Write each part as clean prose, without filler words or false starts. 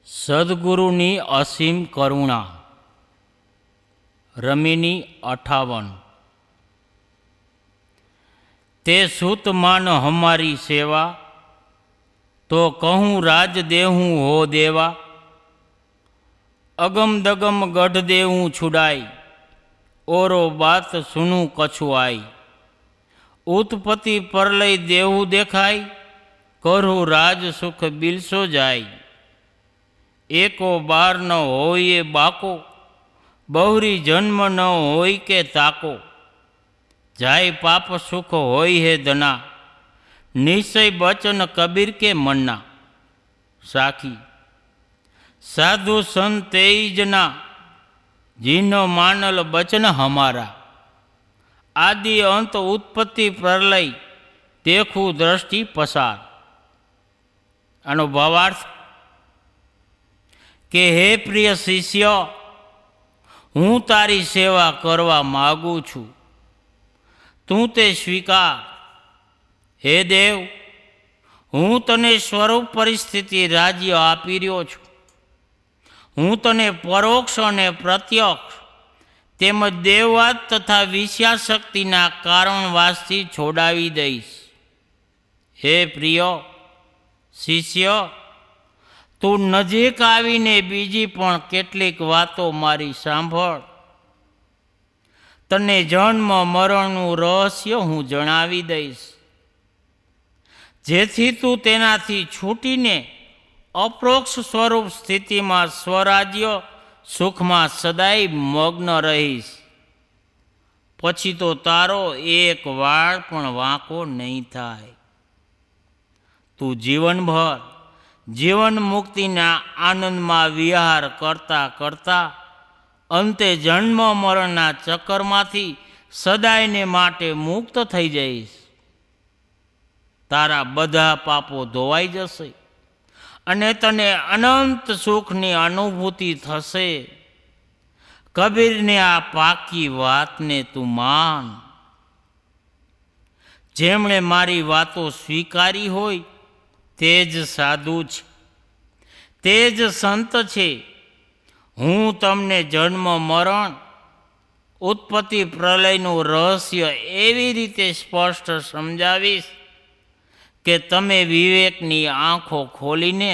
સદગુરુની અસીમ કરુણા. રમીની 58. તે સુત માન હમારી સેવા, તો કહું રાજ દેહું હો દેવા. અગમ દગમ ગઢ દેવું છુડાઈ, ઓરો બાત સુનું કછુઆઈ. ઉત્પત્તિ પરલય દેવું દેખાય, કરું રાજ સુખ બિલસો જાય. એકો બાર ન હોય એ બાકો, બહુરી જન્મ ન હોય કે તાકો. જાય પાપ સુખ હોય હે ધના, નિશ્ચય બચન કબીર કે મન્ના. સાખી સાધુ સંત તેજના, જીનો માનલ બચન હમારા. આદિ અંત ઉત્પત્તિ પ્રલય, દેખું દ્રષ્ટિ પસાર. આનો ભાવાર્થ કે હે પ્રિય શિષ્ય, હું તારી સેવા કરવા માગું છું, તું તે સ્વીકાર. હે દેવ, હું તને સ્વરૂપ પરિસ્થિતિ રાજ્ય આપી રહ્યો છું. હું તને પરોક્ષ અને પ્રત્યક્ષ તેમજ દેવવાદ તથા વિષયાશક્તિના કારણવાસથી છોડાવી દઈશ. હે પ્રિય શિષ્ય, તું નજીક આવીને બીજી પણ કેટલીક વાતો મારી સાંભળ. તને જન્મ મરણનું રહસ્ય હું જણાવી દઈશ, જેથી તું તેનાથી છૂટીને અપરોક્ષ સ્વરૂપ સ્થિતિમાં સ્વરાજ્ય સુખમાં સદાય મગ્ન રહીશ. પછી તો તારો એક વાળ પણ વાંકો નહીં થાય. તું જીવનભર જીવન મુક્તિના આનંદમાં વિહાર કરતા કરતા અંતે જન્મ મરણના ચક્કરમાંથી સદાયને માટે મુક્ત થઈ જઈશ. તારા બધા પાપો ધોવાઈ જશે અને તને અનંત સુખની અનુભૂતિ થશે. કબીરને આ પાકી વાતને તું માન. જેમણે મારી વાતો સ્વીકારી હોય તે જ સાધુ છે, તે જ સંત છે. હું તમને જન્મ મરણ ઉત્પત્તિ પ્રલયનું રહસ્ય એવી રીતે સ્પષ્ટ સમજાવીશ કે તમે વિવેકની આંખો ખોલીને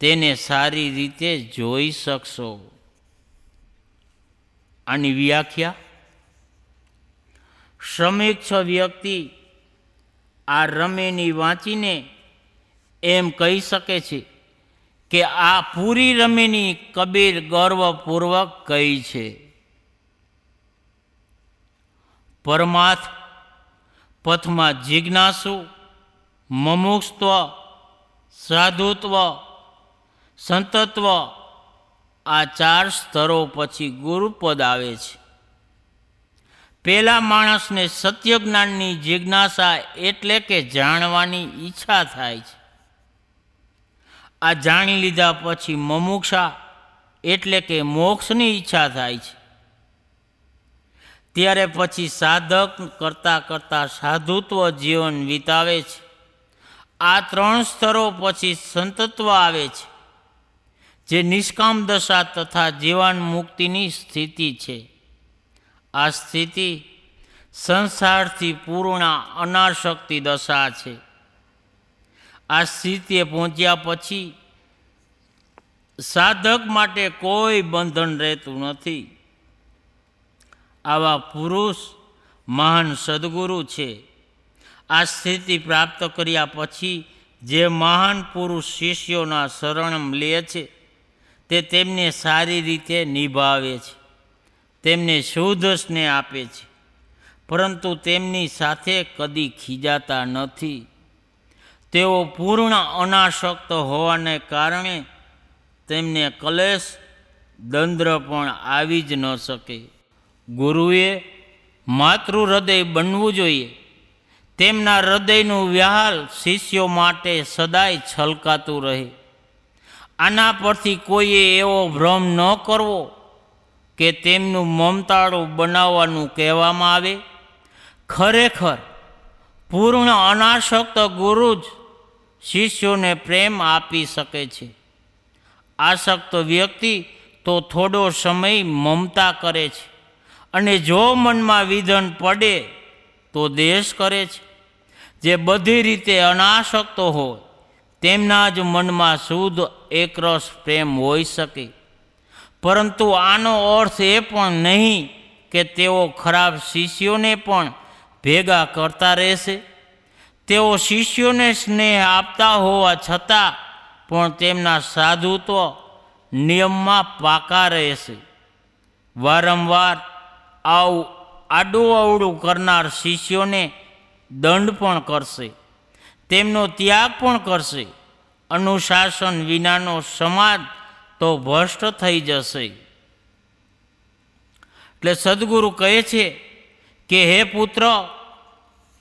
તેને સારી રીતે જોઈ શકશો. આની વ્યાખ્યા: સમીક્ષ વ્યક્તિ આ રમીની વાંચીને એમ કહી શકે છે કે આ પૂરી રમીની કબીર ગર્વપૂર્વક કહી છે. પરમાર્થ પથમાં જિજ્ઞાસુ, મુમુક્ષત્વ, સાધુત્વ, સંતત્વ આ 4 સ્તરો પછી ગુરુપદ આવે છે. પેલા માણસને સત્ય જ્ઞાનની જિજ્ઞાસા એટલે કે જાણવાની ઈચ્છા થાય છે. આ જાણી લીધા પછી મુમુક્ષા એટલે કે મોક્ષની ઈચ્છા થાય છે. ત્યારે પછી સાધક કરતાં કરતાં સાધુત્વ જીવન વિતાવે છે. આ 3 સ્તરો પછી સંતત્વ આવે છે, જે નિષ્કામ દશા તથા જીવન મુક્તિની સ્થિતિ છે. આ સ્થિતિ સંસારથી પૂર્ણ અનાસક્તિ દશા છે. આ સ્થિતિએ પહોંચ્યા પછી સાધક માટે કોઈ બંધન રહેતું નથી. આવા પુરુષ મહાન સદગુરુ છે. આ સ્થિતિ પ્રાપ્ત કર્યા પછી જે મહાન પુરુષ શિષ્યોના શરણ લે છે તે તેમને સારી રીતે નિભાવે છે, તેમને શુદ્ધ સ્નેહ આપે છે, પરંતુ તેમની સાથે કદી ખીજાતા નથી. તેઓ પૂર્ણ અનાસક્ત હોવાને કારણે તેમને કલેશ દંદ્ર પણ આવી જ ન શકે. ગુરુએ માતૃ હૃદય બનવું જોઈએ. તેમના હૃદયનું વ્યાહાલ શિષ્યો માટે સદાય છલકાતું રહે. આના પરથી કોઈએ એવો ભ્રમ ન કરવો કે તેમનું મમતાળું બનાવવાનું કહેવામાં આવે. ખરેખર પૂર્ણ અનાસક્ત ગુરુ જ શિષ્યોને પ્રેમ આપી શકે છે. આસક્ત વ્યક્તિ તો થોડો સમય મમતા કરે છે, અને જો મનમાં વિધન પડે તો દ્વેષ કરે છે. જે બધી રીતે અનાસક્ત હોય તેમના જ મનમાં શુદ્ધ એકરસ પ્રેમ હોઈ શકે. પરંતુ આનો અર્થ એ પણ નહીં કે તેઓ ખરાબ શિષ્યોને પણ ભેગા કરતા રહેશે. તેઓ શિષ્યોને સ્નેહ આપતા હોવા છતાં પણ તેમના સાધુત્વ નિયમમાં પાકા રહેશે. વારંવાર આવું આડું અવળું કરનાર શિષ્યોને દંડ પણ કરશે, તેમનો ત્યાગ પણ કરશે. અનુશાસન વિનાનો સમાજ તો ભ્રષ્ટ થઈ જશે. એટલે સદગુરુ કહે છે કે હે પુત્ર,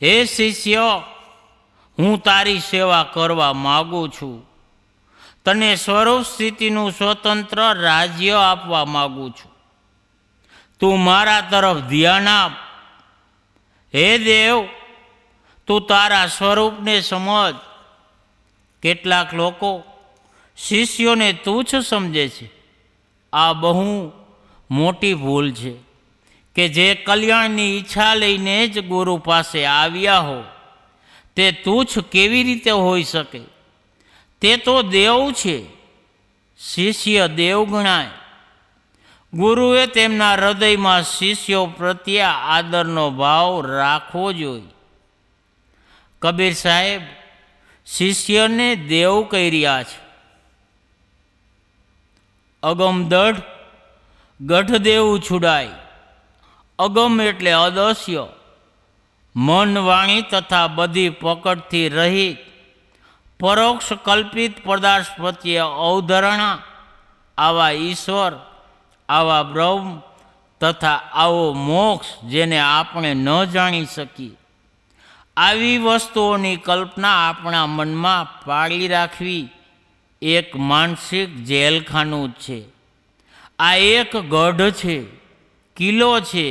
હે શિષ્ય, હું તારી સેવા કરવા માગું છું. તને સ્વરૂપ સ્થિતિનું સ્વતંત્ર રાજ્ય આપવા માગું છું. તું મારા તરફ ધ્યાન આપ. હે દેવ, તું તારા સ્વરૂપને સમજ. કેટલાક લોકો શિષ્યોને તુચ્છ સમજે છે. આ બહુ મોટી ભૂલ છે કે જે કલ્યાણની ઈચ્છા લઈને જ ગુરુ પાસે આવ્યા હો તે તુચ્છ કેવી રીતે હોઈ શકે? તે તો દેવ છે. શિષ્ય દેવ ગણાય. ગુરુએ તેમના હૃદયમાં શિષ્યો પ્રત્યે આદરનો ભાવ રાખવો જોઈએ. કબીર સાહેબ શિષ્યને દેવ કહી રહ્યા છે. અગમ દઢ ગઢ દેવું છુડાય. અગમ એટલે અદસ્ય, મન વાણી તથા બધી પકડથી રહિત, પરોક્ષ કલ્પિત પદાર્થ પ્રત્યે અવધારણા, આવા ઈશ્વર, આવા બ્રહ્મ તથા આવો મોક્ષ જેને આપણે ન જાણી શકીએ, આવી વસ્તુઓની કલ્પના આપણા મનમાં પાડી રાખવી એક માનસિક જેલખાનું જ છે. આ એક ગઢ છે, કિલ્લો છે,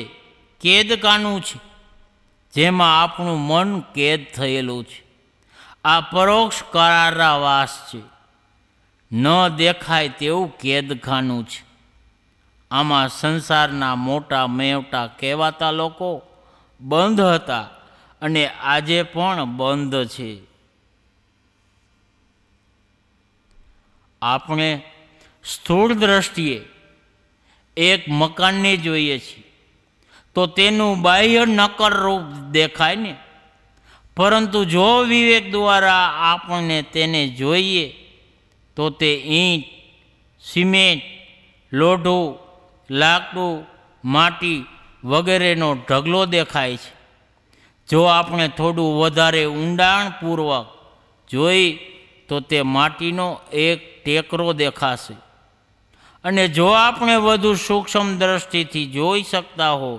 કેદખાનું છે, જેમાં આપણું મન કેદ થયેલું છે. આ પરોક્ષ કારાવાસ છે, ન દેખાય તેવું કેદખાનું છે. આમાં સંસારના મોટા મેવટા કહેવાતા લોકો બંધ હતા અને આજે પણ બંધ છે. આપણે સ્થૂળ દ્રષ્ટિએ એક મકાનને જોઈએ છીએ તો તેનું બાહ્ય નક્કર રૂપ દેખાય ને, પરંતુ જો વિવેક દ્વારા આપણને તેને જોઈએ તો તે ઈંટ, સિમેન્ટ, લોઢું, લાકડું, માટી વગેરેનો ઢગલો દેખાય છે. જો આપણે થોડું વધારે ઊંડાણપૂર્વક જોઈ તો તે માટીનો એક ટેકરો દેખાશે. અને જો આપણે વધુ સૂક્ષ્મ દ્રષ્ટિથી જોઈ શકતા હો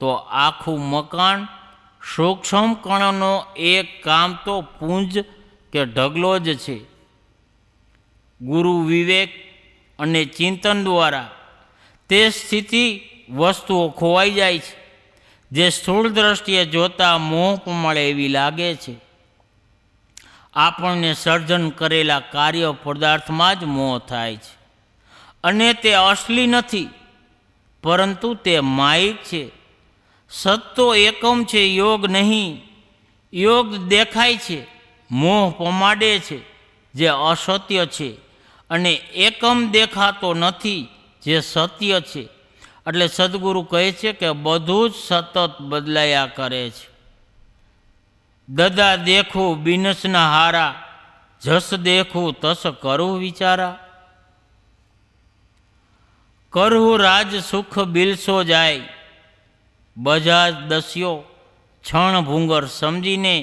તો આખું મકાન સૂક્ષ્મ કણનો એક કામ તો પુંજ કે ઢગલો જ છે. ગુરુ વિવેક અને ચિંતન દ્વારા તે સ્થિતિ વસ્તુઓ ખોવાઈ જાય છે જે સ્થૂળ દ્રષ્ટિએ જોતા મોહ મળે એવી લાગે છે. આપણને સર્જન કરેલા કાર્ય પદાર્થમાં જ મોહ થાય છે અને તે અસલી નથી, પરંતુ તે માયિક છે. સત્તો એકમ છે, યોગ નહીં. યોગ દેખાય છે, મોહ પમાડે છે જે અસત્ય છે, અને એકમ દેખાતો નથી જે સત્ય છે. એટલે સદગુરુ કહે છે કે બધું જ સતત બદલાયા કરે છે. દદા દેખું બિનસના હારા, જસ દેખું તસ કરું વિચારા. કરહું રાજ સુખ બિલસો જાય, બજાજ દસ્યો છણ ભૂંગર સમજીને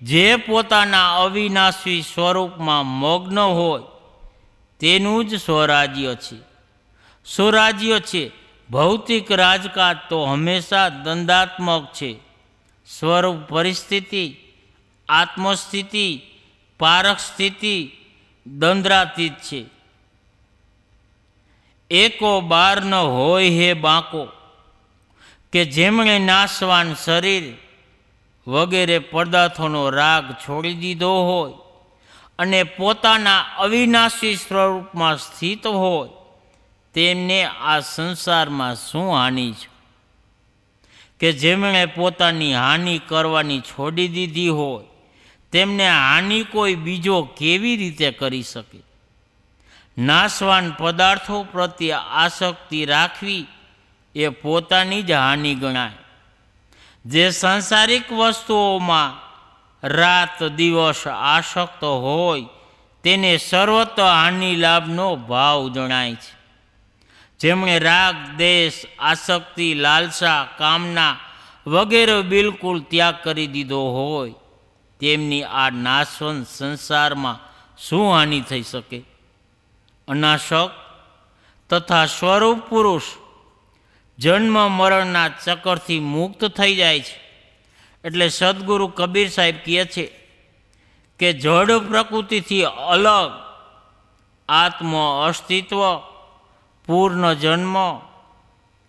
જે પોતાના અવિનાશી સ્વરૂપમાં મગ્ન હોય તેનું જ સ્વરાજ્ય છે. સ્વરાજ્ય છે. ભૌતિક રાજકાજ તો હંમેશા દંડાત્મક છે. સ્વરૂપ પરિસ્થિતિ, આત્મસ્થિતિ, પારખ સ્થિતિ દંદ્રાતીત છે. એકો બાર ન હોય હે બાંકો, કે જેમણે નાશવાન શરીર વગેરે પદાર્થોનો રાગ છોડી દીધો હોય અને પોતાના અવિનાશી સ્વરૂપમાં સ્થિત હોય તેમને આ સંસારમાં શું હાનિ છે કે જેમણે પોતાની હાનિ કરવાની છોડી દીધી હોય તેમને હાનિ કોઈ બીજો કેવી રીતે કરી શકે? નાશવાન પદાર્થો પ્રત્યે આસક્તિ રાખવી એ પોતાની જ હાનિ ગણાય. જે સાંસારિક વસ્તુઓમાં રાત દિવસ આસક્ત હોય તેને સર્વત્ર હાનિ લાભનો ભાવ જણાય છે. જેમણે રાગ, દેશ, આસક્તિ, લાલસા, કામના વગેરે બિલકુલ ત્યાગ કરી દીધો હોય તેમની આ નાશવંત સંસારમાં શું હાનિ થઈ શકે? અનાસક્ત તથા સ્વરૂપ પુરુષ જન્મ મરણના ચક્કરથી મુક્ત થઈ જાય છે. એટલે સદગુરુ કબીર સાહેબ કહે છે કે જડ પ્રકૃતિથી અલગ આત્મ અસ્તિત્વ, પૂર્ણ જન્મ,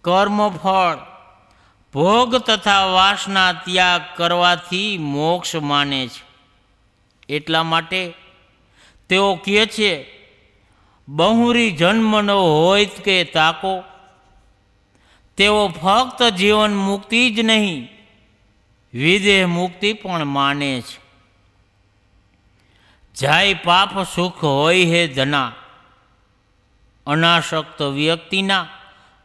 કર્મફળ, ભોગ તથા વાસના ત્યાગ કરવાથી મોક્ષ માને છે. એટલા માટે તેઓ કહે છે, બહુરી જન્મ ન હોય કે તાકો, તેઓ ફક્ત જીવન મુક્તિ જ નહીં વિદેહ મુક્તિ પણ માને છે. જાય પાપ સુખ હોય હે ધના, અનાસક્ત વ્યક્તિના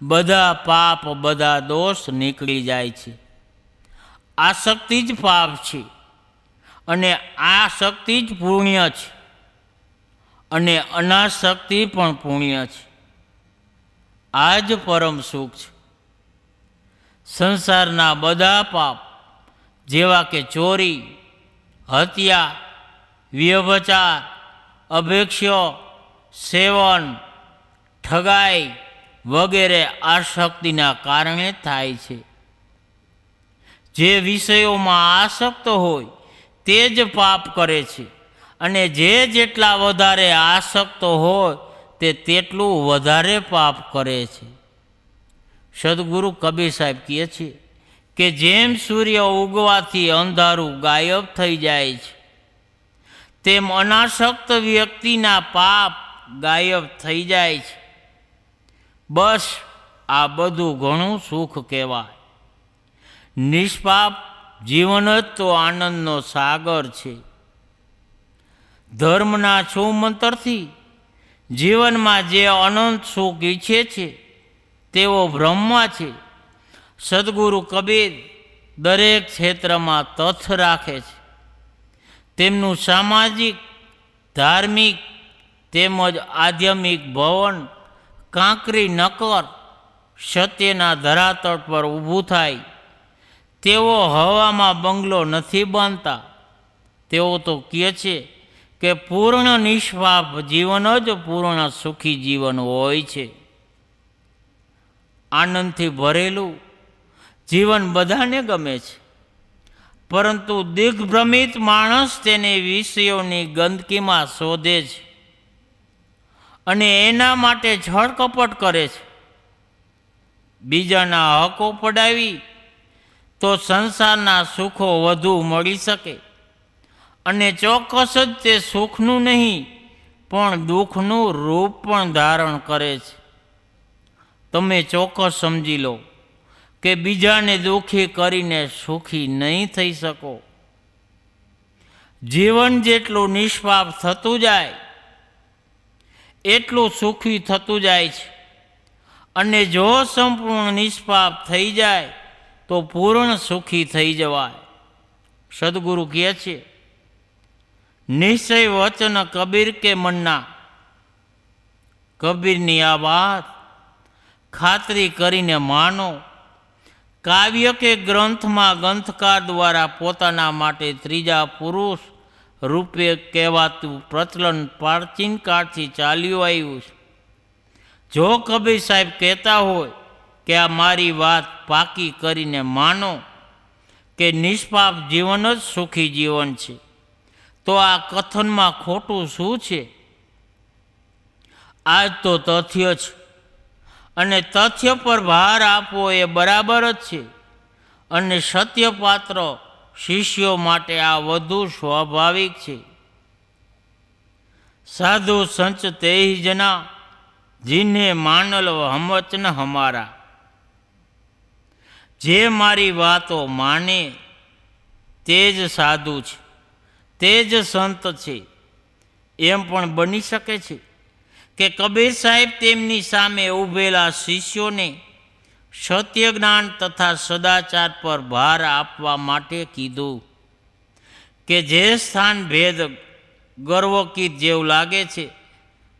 બધા પાપ બધા દોષ નીકળી જાય છે. આસક્તિ જ પાપ છે અને આસક્તિ જ પુણ્ય છે અને અનાસક્તિ પણ પુણ્ય છે. આ જ પરમ સુખ છે. સંસારના બધા પાપ જેવા કે ચોરી, હત્યા, વ્યભચાર, અભેક્ષ્ય, સેવન, ઠગાઈ વગેરે આસક્તિના કારણે થાય છે. જે વિષયોમાં આસક્ત હોય તે જ પાપ કરે છે અને જે જેટલા વધારે આસક્ત હોય તે તેટલું વધારે પાપ કરે છે. સદગુરુ કબીર સાહેબ કહે છે કે જેમ સૂર્ય ઉગવાથી અંધારું ગાયબ થઈ જાય છે તેમ અનાસક્ત વ્યક્તિના પાપ ગાયબ થઈ જાય છે. બસ આ બધું ઘણું સુખ કહેવાય. નિષ્પાપ જીવન જ તો આનંદનો સાગર છે. ધર્મના છૂમંતરથી જીવનમાં જે અનંત સુખ ઈચ્છે છે તેઓ બ્રહ્મા છે. સદગુરુ કબીર દરેક ક્ષેત્રમાં તથ રાખે છે. તેમનું સામાજિક, ધાર્મિક તેમજ આધ્યાત્મિક ભવન કાંકરી નકર સત્યના ધરાતળ પર ઊભું થાય. તેઓ હવામાં બંગલો નથી બાંધતા. તેઓ તો કહે છે કે પૂર્ણ નિષ્પાપ જીવન જ પૂર્ણ સુખી જીવન હોય છે. આનંદથી ભરેલું જીવન બધાને ગમે છે, પરંતુ દિગ્ભ્રમિત માણસ તેને વિષયોની ગંદકીમાં શોધે છે અને એના માટે છળકપટ કરે છે. બીજાના હકો પડાવી તો સંસારના સુખો વધુ મળી શકે અને ચોક્કસ જ તે સુખનું નહીં પણ દુઃખનું રૂપ પણ ધારણ કરે છે. તમે ચોક્કસ સમજી લો કે બીજાને દુઃખી કરીને સુખી નહીં થઈ શકો. જીવન જેટલું નિષ્પાપ થતું જાય એટલું સુખી થતું જાય છે અને જો સંપૂર્ણ નિષ્પાપ થઈ જાય તો પૂર્ણ સુખી થઈ જવાય. સદગુરુ કહે છે, નિશ્ચય વચન કબીર કે મન્ના. કબીરની આ વાત ખાતરી કરીને માનો. કાવ્ય કે ગ્રંથમાં ગ્રંથકાર દ્વારા પોતાના માટે ત્રીજા પુરુષ રૂપે કહેવાતું પ્રચલન પ્રાચીન કાળથી ચાલ્યું આવ્યું છે. જો કબીર સાહેબ કહેતા હોય કે આ મારી વાત પાકી કરીને માનો કે નિષ્પાપ જીવન જ સુખી જીવન છે, તો આ કથનમાં ખોટું શું છે? આ જ તો તથ્ય છે અને તથ્ય પર ભાર આપવો એ બરાબર જ છે અને સત્યપાત્ર શિષ્યો માટે આ વધુ સ્વાભાવિક છે. साधु संच ते ही जना जिन्हें मानल हमवचन हमारा। जे मारी वातो माने तेज साधु छे, तेज संत छे। एम पण बनी शके छे के कबीर साहेब तेमनी सामे उभेला शिष्योने सत्य ज्ञान तथा सदाचार पर भार आपवा माटे कीधुं के जे स्थान भेद गर्वकीत जेवुं लागे छे,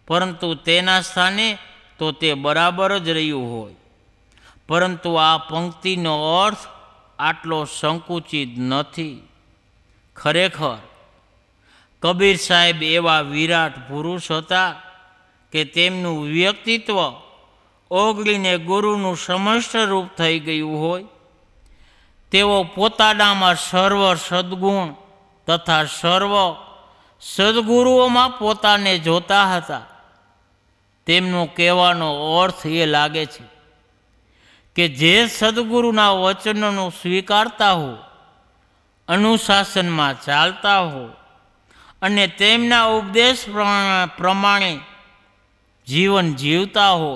परंतु तेना स्थाने तो ते बराबर ज रह्युं होय। परंतु आ पंक्तिनो अर्थ आटलो संकुचित नथी। खरेखर कबीर साहेब एवा विराट पुरुष हता के तेमनुं व्यक्तित्व ओगळीने गुरुनुं समष्ट रूप थई गयुं होय। तेओ पोतानामां सर्व सद्गुण तथा सर्व सद्गुरुओमां पोताने जोता हता। तेमनो कहेवानो अर्थ ए लागे छे के जे सद्गुरुना वचनों स्वीकारता हो, अनुशासन में चालता हो अने तेमना उपदेश प्रमाणे जीवन जीवता हो,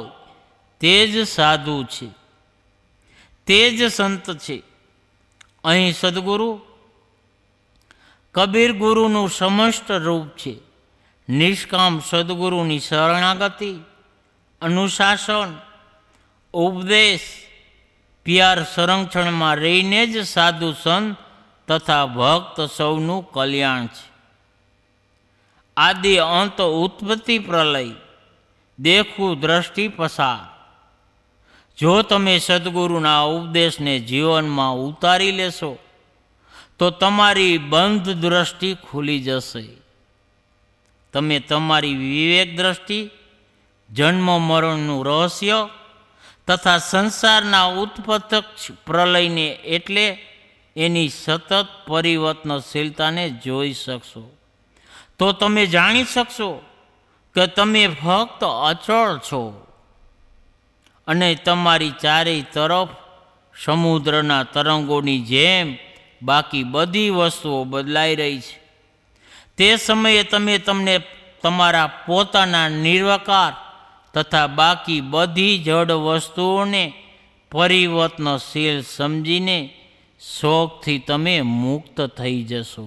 तेज साधु छे, तेज संत छे। अहीं सद्गुरु कबीर गुरुनु समस्त रूप छे। निष्काम सद्गुरुनी शरणागति, अनुशासन, उपदेश, प्यार संरक्षण में रहीने ज साधु संत तथा भक्त सौनु कल्याण छे। आदि अंत उत्पत्ति प्रलय देखू दृष्टि पसार। जो तमे सद्गुरुना उपदेश ने जीवन में उतारी लेशो तो तमारी बंध दृष्टि खुली जशे। तमे तमारी विवेक दृष्टि, जन्म मरणनु रहस्य तथा संसारना उत्पत्तक प्रलयने एटले एनी सतत परिवर्तनशीलता ने जोई शकशो। तो तमे जाणी शकशो के तमे फक्त अचल छो अने तमारी चारे तरफ समुद्रना तरंगोनी जेम बाकी बधी वस्तुओ बदलाई रही छे। ते समये तमे तमने तमारा पोताना निर्विकार तथा बाकी बधी जड़ वस्तुओने परिवर्तनशील समझीने शोकथी तमे मुक्त थई जशो।